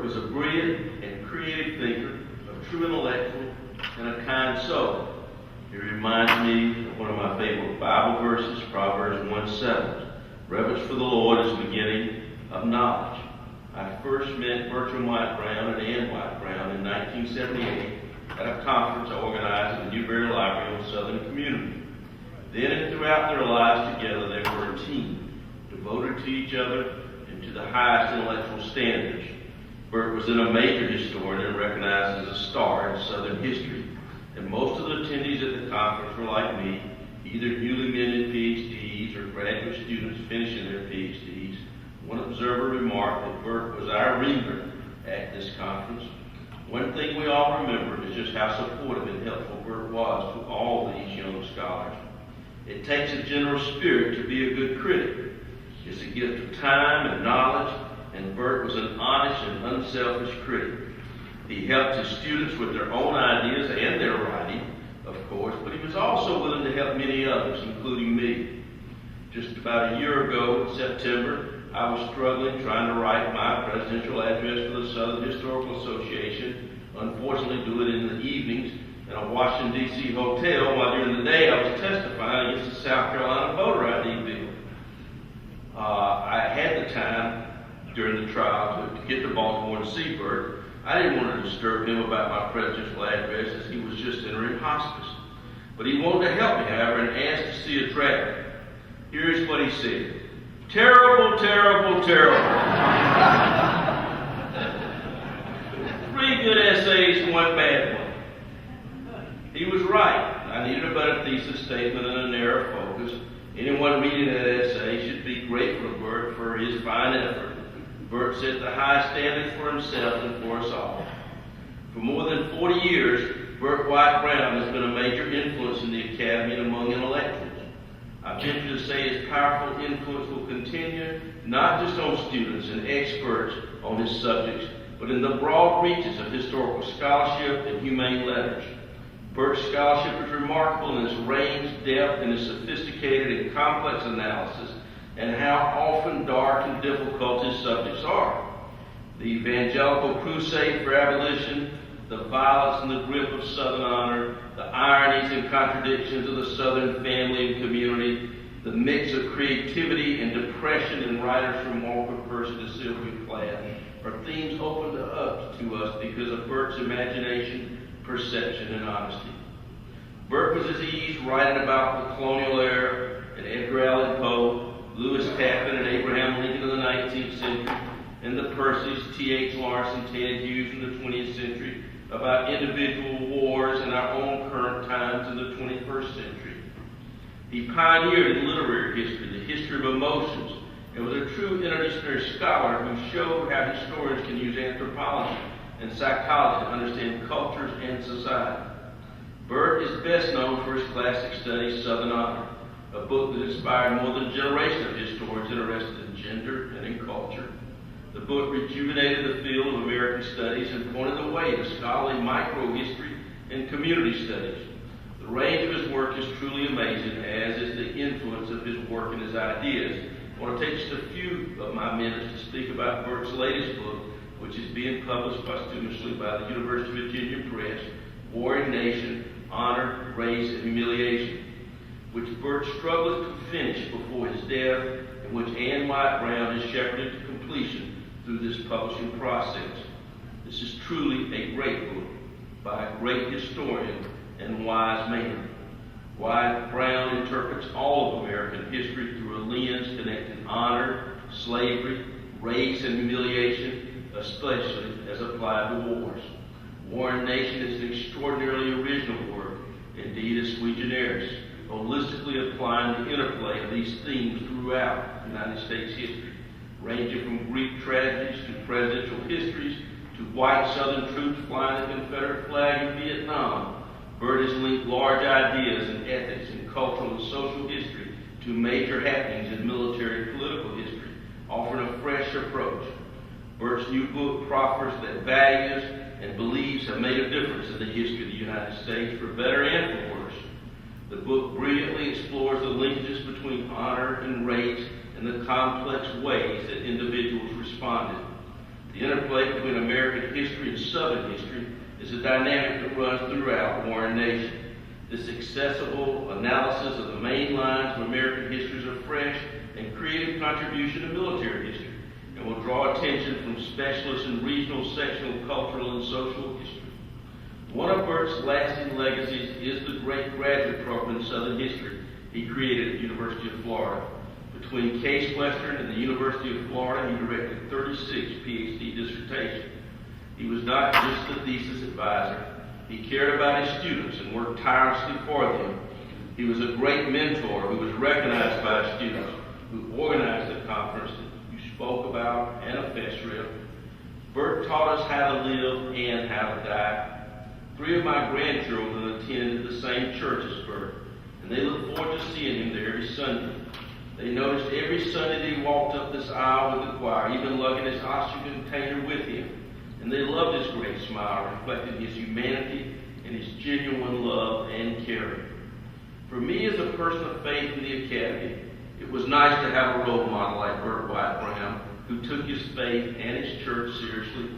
Burt was a brilliant and creative thinker, a true intellectual, and a kind soul. He reminds me of one of my favorite Bible verses, Proverbs 1:7. Reverence for the Lord is the beginning of knowledge. I first met Bertram Wyatt Brown and Ann Wyatt Brown in 1978 at a conference organized at the Newberry Library on Southern Community. Then and throughout their lives together, they were a team, devoted to each other and to the highest intellectual standards. Burt was then a major historian and recognized as a star in Southern history. And most of the attendees at the conference were like me, either newly minted PhDs or graduate students finishing their PhDs. One observer remarked that Burt was our ringer at this conference. One thing we all remember is just how supportive and helpful Burt was to all these young scholars. It takes a generous spirit to be a good critic. It's a gift of time and knowledge, and Burt was an honest and unselfish critic. He helped his students with their own ideas and their writing, of course, but he was also willing to help many others, including me. Just about a year ago, in September, I was struggling trying to write my presidential address for the Southern Historical Association. Unfortunately, do it in the evenings in a Washington, D.C. hotel, while during the day I was testifying against the South Carolina voter ID bill. I had the time during the trial to get to Baltimore to see Burt. I didn't want to disturb him about my presidential address as he was just entering hospice. But he wanted to help me, however, and asked to see a draft. Here's what he said. Terrible, terrible, terrible. 3 good essays and 1 bad one. He was right. I needed a better thesis statement and a narrow focus. Anyone reading that essay should be grateful to Burt for his fine effort. Burt set the high standards for himself and for us all. For more than 40 years, Burt Wyatt Brown has been a major influence in the Academy and among intellectuals. I venture to say his powerful influence will continue, not just on students and experts on his subjects, but in the broad reaches of historical scholarship and humane letters. Burt's scholarship is remarkable in its range, depth, and its sophisticated and complex analysis, and how often dark and difficult his subjects are. The evangelical crusade for abolition, the violence and the grip of Southern honor, the ironies and contradictions of the Southern family and community, the mix of creativity and depression in writers from Walker Percy to Sylvia Plath are themes open to us because of Burt's imagination, perception, and honesty. Burt was at ease writing about the colonial era and Edgar Allan Poe, Lewis Tappan and Abraham Lincoln in the 19th century, and the Percys, T.H. Larson, Ted Hughes in the 20th century, about individual wars and our own current times in the 21st century. He pioneered in literary history, the history of emotions, and was a true interdisciplinary scholar who showed how historians can use anthropology and psychology to understand cultures and society. Burt is best known for his classic study, Southern Honor, a book that inspired more than a generation of historians interested in gender and in culture. The book rejuvenated the field of American studies and pointed the way to scholarly micro-history and community studies. The range of his work is truly amazing, as is the influence of his work and his ideas. I want to take just a few of my minutes to speak about Burt's latest book, which is being published posthumously by the University of Virginia Press, Warring Nation, Honor, Race, and Humiliation, which Burt struggled to finish before his death, and which Ann Wyatt Brown has shepherded to completion through this publishing process. This is truly a great book by a great historian and wise man. Wyatt Brown interprets all of American history through a lens connecting honor, slavery, race, and humiliation, especially as applied to wars. Warring Nation is an extraordinarily original work, indeed a sui generis, holistically applying the interplay of these themes throughout United States history, ranging from Greek tragedies to presidential histories to white Southern troops flying the Confederate flag in Vietnam. Burt has linked large ideas in ethics and cultural and social history to major happenings in military and political history, offering a fresh approach. Burt's new book proffers that values and beliefs have made a difference in the history of the United States, for better and for worse. The book brilliantly explores the linkages between honor and race and the complex ways that individuals responded. The interplay between American history and Southern history is a dynamic that runs throughout Warren Nation. This accessible analysis of the main lines of American history is a fresh and creative contribution to military history, and will draw attention from specialists in regional, sectional, cultural, and social history. One of Burt's lasting legacies is the great graduate program in Southern history he created at the University of Florida. Between Case Western and the University of Florida, he directed 36 PhD dissertations. He was not just the thesis advisor. He cared about his students and worked tirelessly for them. He was a great mentor who was recognized by his students, who organized the conference that you spoke about and a fest trip. Burt taught us how to live and how to die. 3 of my grandchildren attended the same church as Burt, and they look forward to seeing him there every Sunday. They noticed every Sunday that he walked up this aisle with the choir, even lugging his oxygen container with him. And they loved his great smile, reflecting his humanity and his genuine love and caring. For me, as a person of faith in the Academy, it was nice to have a role model like Burt Wyatt Brown, who took his faith and his church seriously.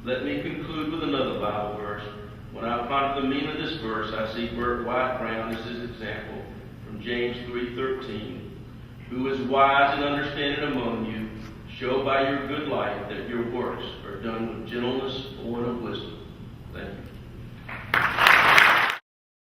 Let me conclude with another Bible verse. When I ponder the meaning of this verse, I see Burt Wyatt Brown as his example from James 3:13. Who is wise and understanding among you, show by your good life that your works are done with gentleness born of wisdom. Thank you.